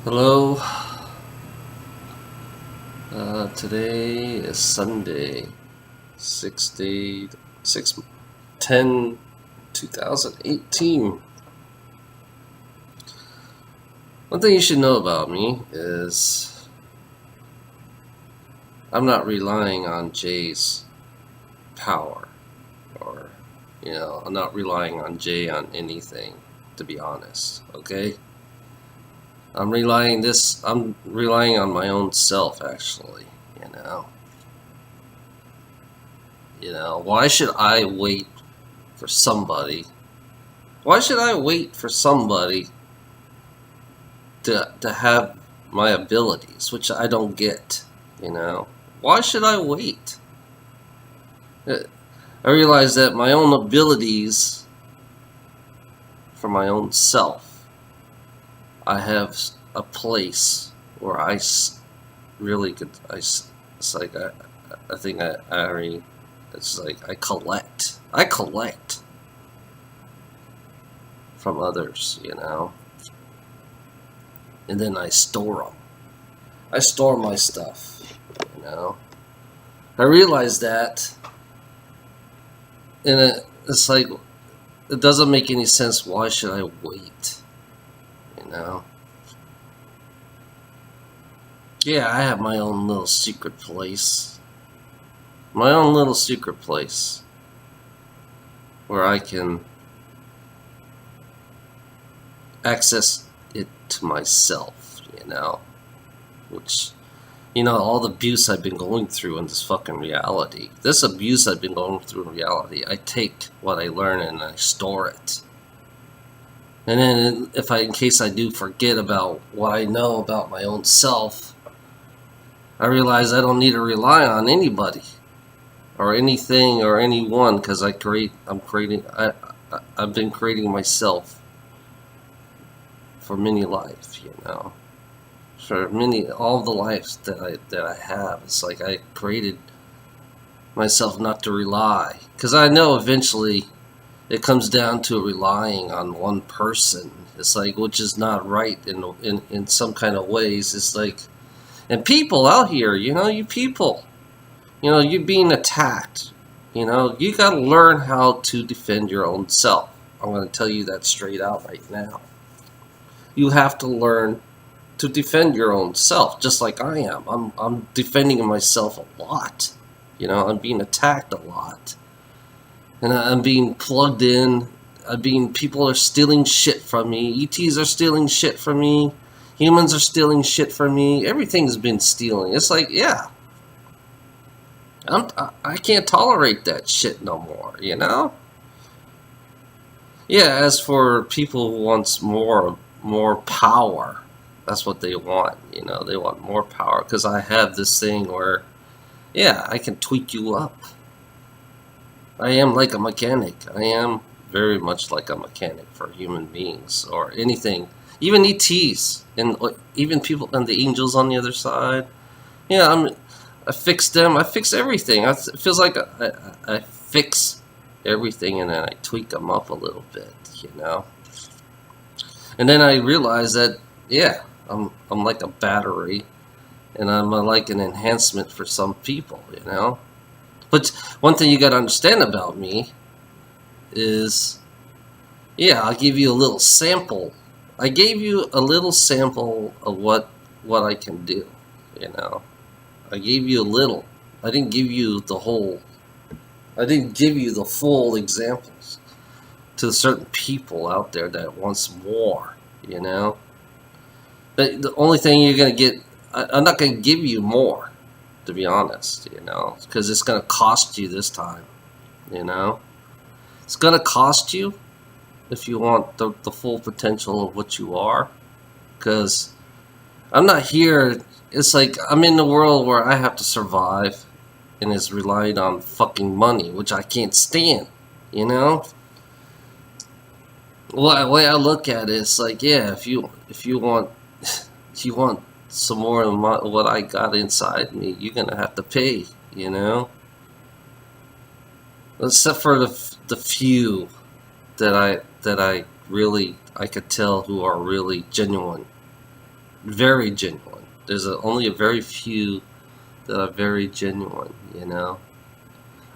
Hello. Today is Sunday, 6 10 2018. One thing you should know about me is I'm not relying on Jay's power, or I'm not relying on Jay on anything, to be honest. Okay. I'm relying on my own self, actually. You know. Why should I wait for somebody? Why should I wait for somebody to have my abilities, which I don't get? Why should I wait? I realize that my own abilities for my own self, I have a place where really could. It's like I think I already. It's like I collect. I collect from others, and then I store them. I store my stuff, I realize that, and it's like it doesn't make any sense. Why should I wait? Yeah, I have my own little secret place. My own little secret place where I can access it to myself, which, all the abuse I've been going through in this fucking reality. This abuse I've been going through in reality, I take what I learn and I store it. And then in case I do forget about what I know about my own self, I realize I don't need to rely on anybody or anything or anyone, because I've been creating myself for many lives, for all the lives that I have. It's like I created myself not to rely, because I know eventually it comes down to relying on one person. It's like, which is not right in some kind of ways. It's like, and people out here, you people, you're being attacked. You got to learn how to defend your own self. I'm going to tell you that straight out right now. You have to learn to defend your own self, just like I am. I'm defending myself a lot. I'm being attacked a lot, and I'm being plugged in. People are stealing shit from me. ETs are stealing shit from me. Humans are stealing shit from me. Everything's been stealing. It's like, yeah, I can't tolerate that shit no more. Yeah. As for people who wants more power, that's what they want. They want more power, because I have this thing where, yeah, I can tweak you up. I am like a mechanic. I am very much like a mechanic for human beings or anything, even ETs and even people and the angels on the other side. Yeah, I fix them. I fix everything. It feels like I fix everything, and then I tweak them up a little bit, And then I realize that, yeah, I'm like a battery, and I'm like an enhancement for some people, But one thing you got to understand about me is, yeah, I'll give you a little sample. I gave you a little sample of what I can do, I gave you a little. I didn't give you the whole. I didn't give you the full examples to certain people out there that wants more, But the only thing you're going to get, I'm not going to give you more, to be honest, because it's going to cost you this time, It's going to cost you if you want the full potential of what you are, because I'm not here. It's like I'm in the world where I have to survive, and it's relied on fucking money, which I can't stand, Well, the way I look at it, it's like, yeah, if you want if you want some more of what I got inside me, you're gonna have to pay, Except for the few that I really I could tell who are really genuine, very genuine. There's only a very few that are very genuine, you know.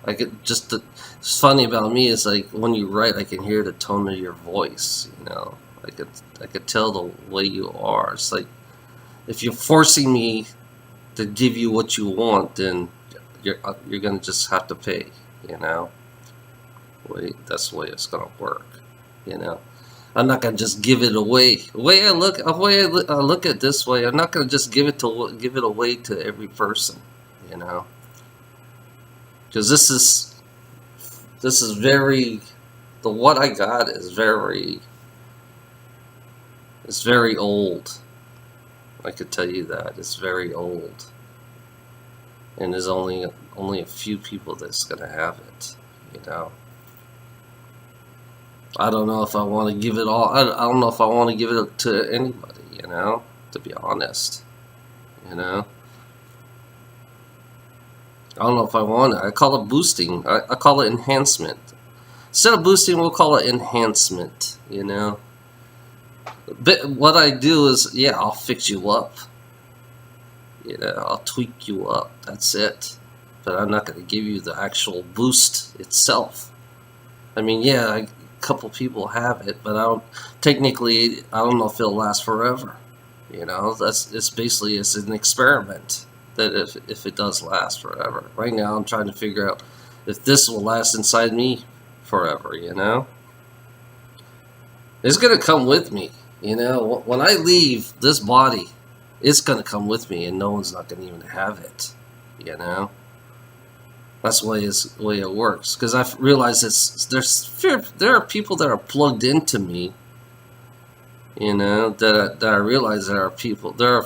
I could just it's funny about me is like when you write, I can hear the tone of your voice, you know. I could tell the way you are. It's like if you're forcing me to give you what you want, then you're gonna just have to pay, you know. That's the way it's gonna work, you know. I'm not gonna just give it away. The way I look at it this way, I'm not gonna just give it away to every person, you know. Because this is very, the what I got is very, it's very old. I could tell you that it's very old, and there's only a few people that's gonna have it, you know. I don't know if I want to give it all. I don't know if I want to give it to anybody, you know. To be honest, you know. I don't know if I want it. I call it boosting. I call it enhancement. Instead of boosting, we'll call it enhancement, you know. But what I do is, yeah, I'll fix you up. You know, I'll tweak you up. That's it. But I'm not going to give you the actual boost itself. I mean, yeah, a couple people have it, but I don't know if it'll last forever. You know, it's basically an experiment. That if it does last forever. Right now I'm trying to figure out if this will last inside me forever, you know? It's going to come with me, you know? When I leave this body, it's going to come with me and no one's not going to even have it, you know? That's the way it works. Because I've realized there are people that are plugged into me, you know, that I realize there are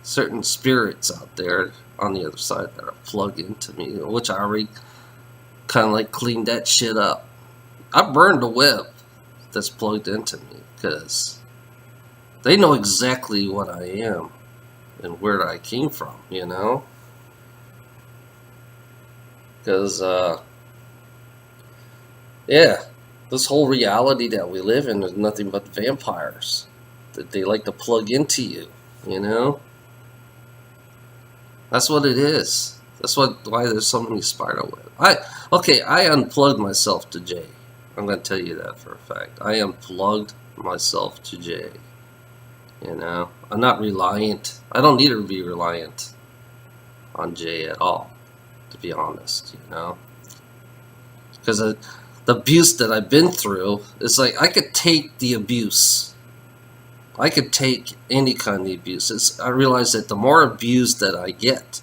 certain spirits out there on the other side that are plugged into me, which I already kind of like cleaned that shit up. I burned the web that's plugged into me because they know exactly what I am and where I came from, you know? Because, yeah, this whole reality that we live in is nothing but vampires that they like to plug into you, you know? That's what it is. That's why there's so many spider webs. I unplugged myself to Jay. I'm going to tell you that for a fact. I unplugged myself to Jay. You know, I'm not reliant. I don't need to be reliant on Jay at all, to be honest. You know, because the abuse that I've been through, it's like I could take the abuse. I could take any kind of abuse. I realize that the more abuse that I get,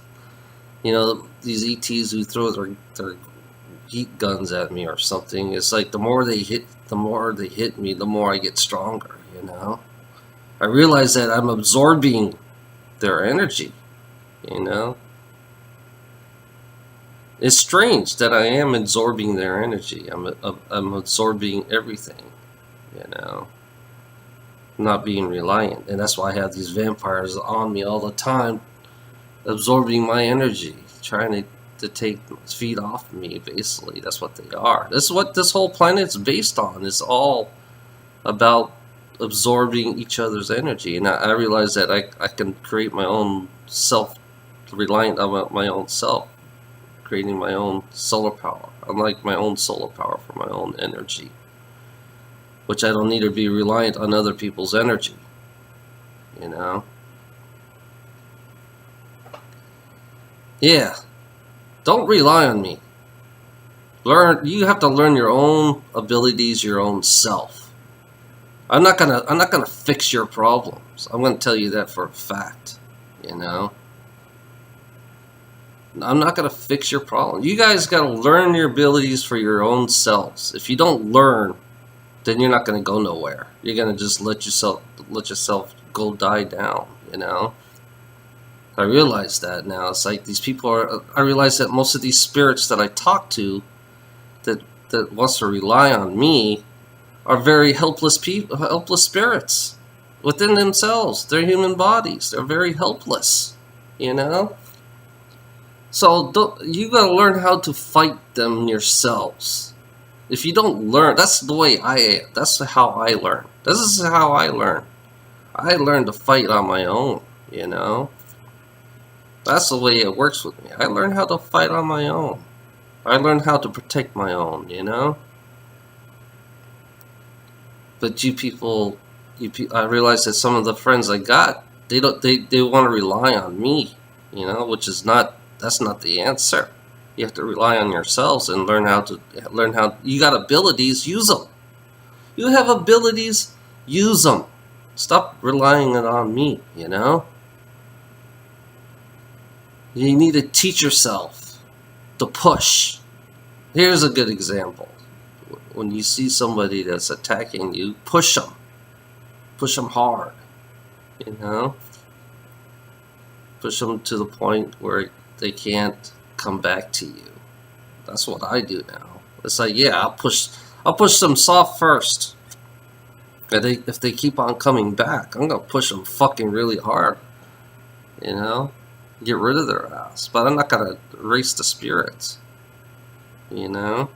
you know, these ETs who throw their heat guns at me or something, it's like the more they hit me, the more I get stronger, you know. I realize that I'm absorbing their energy, you know. It's strange that I am absorbing their energy. I'm absorbing everything, you know. Not being reliant, and that's why I have these vampires on me all the time, absorbing my energy, trying to feed off me. Basically, that's what they are. This is what this whole planet's based on. It's all about absorbing each other's energy, and I realize that I can create my own self-reliant about my own self, creating my own solar power. I like my own solar power for my own energy, which I don't need to be reliant on other people's energy, you know? Yeah. Don't rely on me. You have to learn your own abilities, your own self. I'm not gonna fix your problems. I'm gonna tell you that for a fact, you know? I'm not gonna fix your problem. You guys gotta learn your abilities for your own selves. If you don't learn, then you're not going to go nowhere. You're going to just let yourself go die down, you know? I realize that now. It's like these people I realize that most of these spirits that I talk to that wants to rely on me are very helpless spirits within themselves. They're human bodies. They're very helpless, you know? So you got to learn how to fight them yourselves. If you don't learn, that's the way I am. That's how I learn. This is how I learn. I learned to fight on my own, you know? That's the way it works with me. I learned how to fight on my own. I learned how to protect my own, you know? But you people, I realize that some of the friends I got, they want to rely on me, you know, which is that's not the answer. You have to rely on yourselves and learn how you got abilities, use them. You have abilities, use them. Stop relying on me, you know? You need to teach yourself to push. Here's a good example. When you see somebody that's attacking you, push them. Push them hard, you know? Push them to the point where they can't come back to you. That's what I do now. It's like, yeah, I'll push them soft first. If they keep on coming back, I'm gonna push them fucking really hard, you know? Get rid of their ass. But I'm not gonna erase the spirits, you know?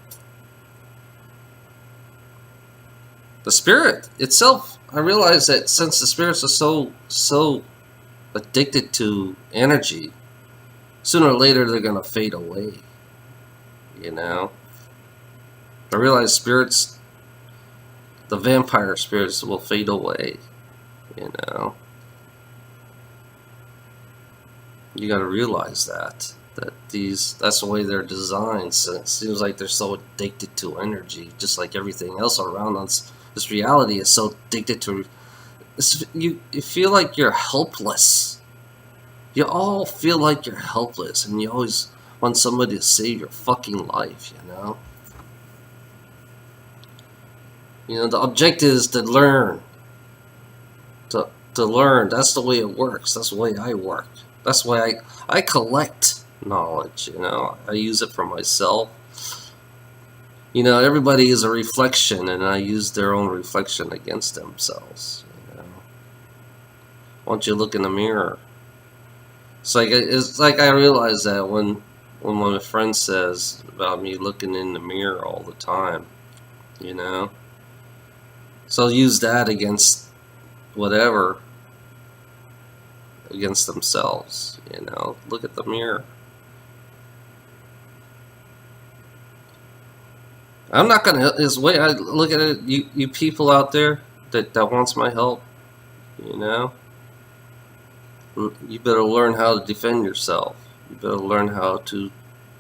The spirit itself, I realize that since the spirits are so addicted to energy, sooner or later they're gonna fade away, you know? I realize spirits, the vampire spirits will fade away, you know? You gotta realize that that's the way they're designed. So it seems like they're so addicted to energy, just like everything else around us. This reality is so addicted to. You feel like you're helpless. You all feel like you're helpless, and you always want somebody to save your fucking life. You know. You know, the objective is to learn. To learn. That's the way it works. That's the way I work. That's why I collect knowledge, you know. I use it for myself. You know, everybody is a reflection, and I use their own reflection against themselves, you know. Why don't you look in the mirror? It's like I realize that when my friend says about me looking in the mirror all the time, you know. So I'll use that against whatever, against themselves, you know. Look at the mirror. I'm not gonna. Is way I look at it. You people out there that wants my help, you know. You better learn how to defend yourself. You better learn how to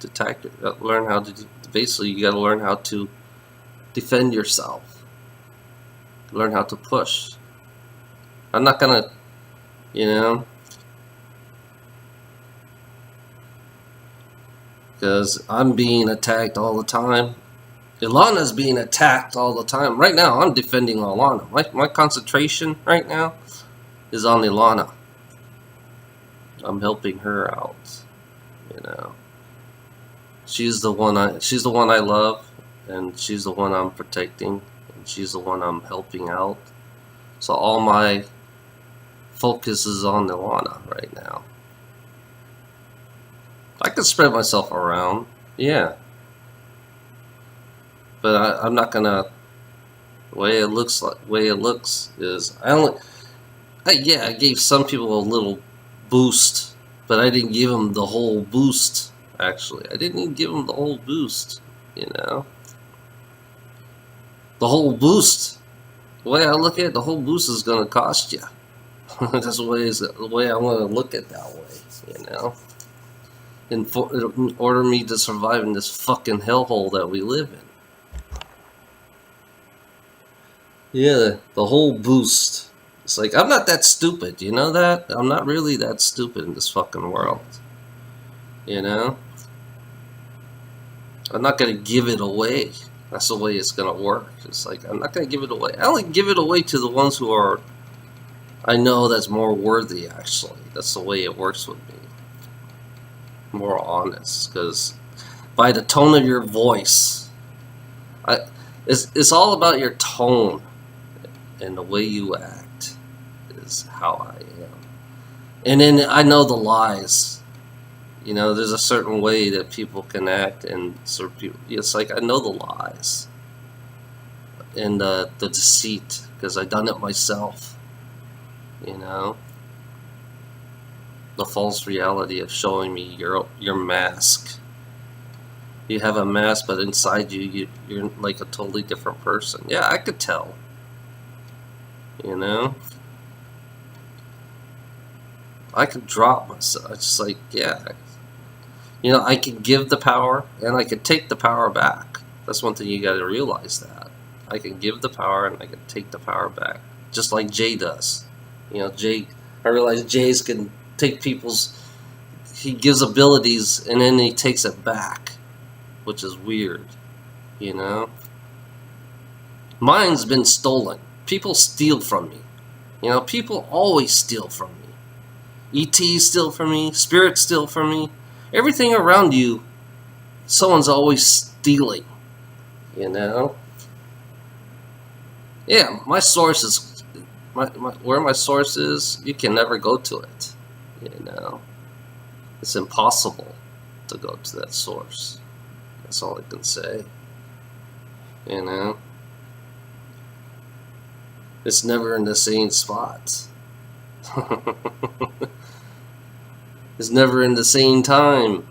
attack it. Learn how to basically. You got to learn how to defend yourself. Learn how to push. I'm not gonna, you know. Because I'm being attacked all the time. Ilana's being attacked all the time. Right now, I'm defending Ilana. My concentration right now is on Ilana. I'm helping her out. You know, she's the one I love, and she's the one I'm protecting, and she's the one I'm helping out. So all my focus is on Ilana right now. I could spread myself around, yeah. But I'm not gonna. The way it looks is I gave some people a little boost, but I didn't give them the whole boost. Actually, I didn't even give them the whole boost. You know, the whole boost. The way I look at it, the whole boost is gonna cost you. That's the way I'm gonna look at it that way. You know, in order me to survive in this fucking hellhole that we live in. Yeah, the whole boost. It's like, I'm not that stupid, you know that? I'm not really that stupid in this fucking world. You know? I'm not gonna give it away. That's the way it's gonna work. It's like, I'm not gonna give it away. I only give it away to the ones who are, I know that's more worthy, actually. That's the way it works with me. More honest. Because by the tone of your voice, it's all about your tone. And the way you act is how I am. And then I know the lies. You know, there's a certain way that people can act, and certain people, it's like I know the lies and the deceit because I've done it myself. You know, the false reality of showing me your mask. You have a mask, but inside you're like a totally different person. Yeah, I could tell. You know, I could drop myself. It's just like, yeah, you know, I could give the power and I could take the power back. That's one thing you got to realize, that I can give the power and I can take the power back, just like Jay does. You know, Jay. I realize Jay's can take people's. He gives abilities and then he takes it back, which is weird. You know, mine's been stolen. People steal from me. You know, people always steal from me. ETs steal from me. Spirits steal from me. Everything around you, someone's always stealing. You know. Yeah, my source is where my source is. You can never go to it. You know, it's impossible to go to that source. That's all I can say. You know, it's never in the same spot. It's never in the same time.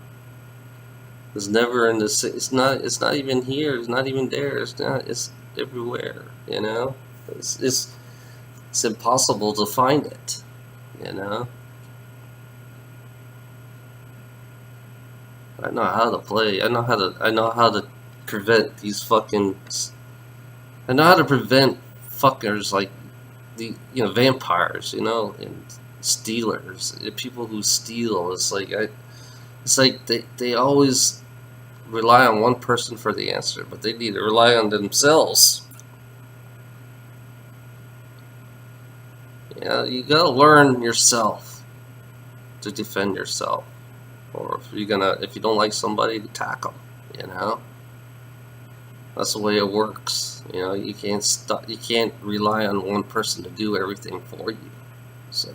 It's never in the same. It's not even here. It's not even there. It's not. It's everywhere. You know. It's impossible to find it. You know. I know how to play. I know how to prevent these fucking. I know how to prevent fuckers like the vampires. You know, and stealers. People who steal. It's like they always rely on one person for the answer, but they need to rely on themselves. You know, you gotta learn yourself to defend yourself, or if you don't like somebody, attack them. You know, that's the way it works. You know, you can't rely on one person to do everything for you. So,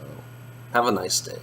have a nice day.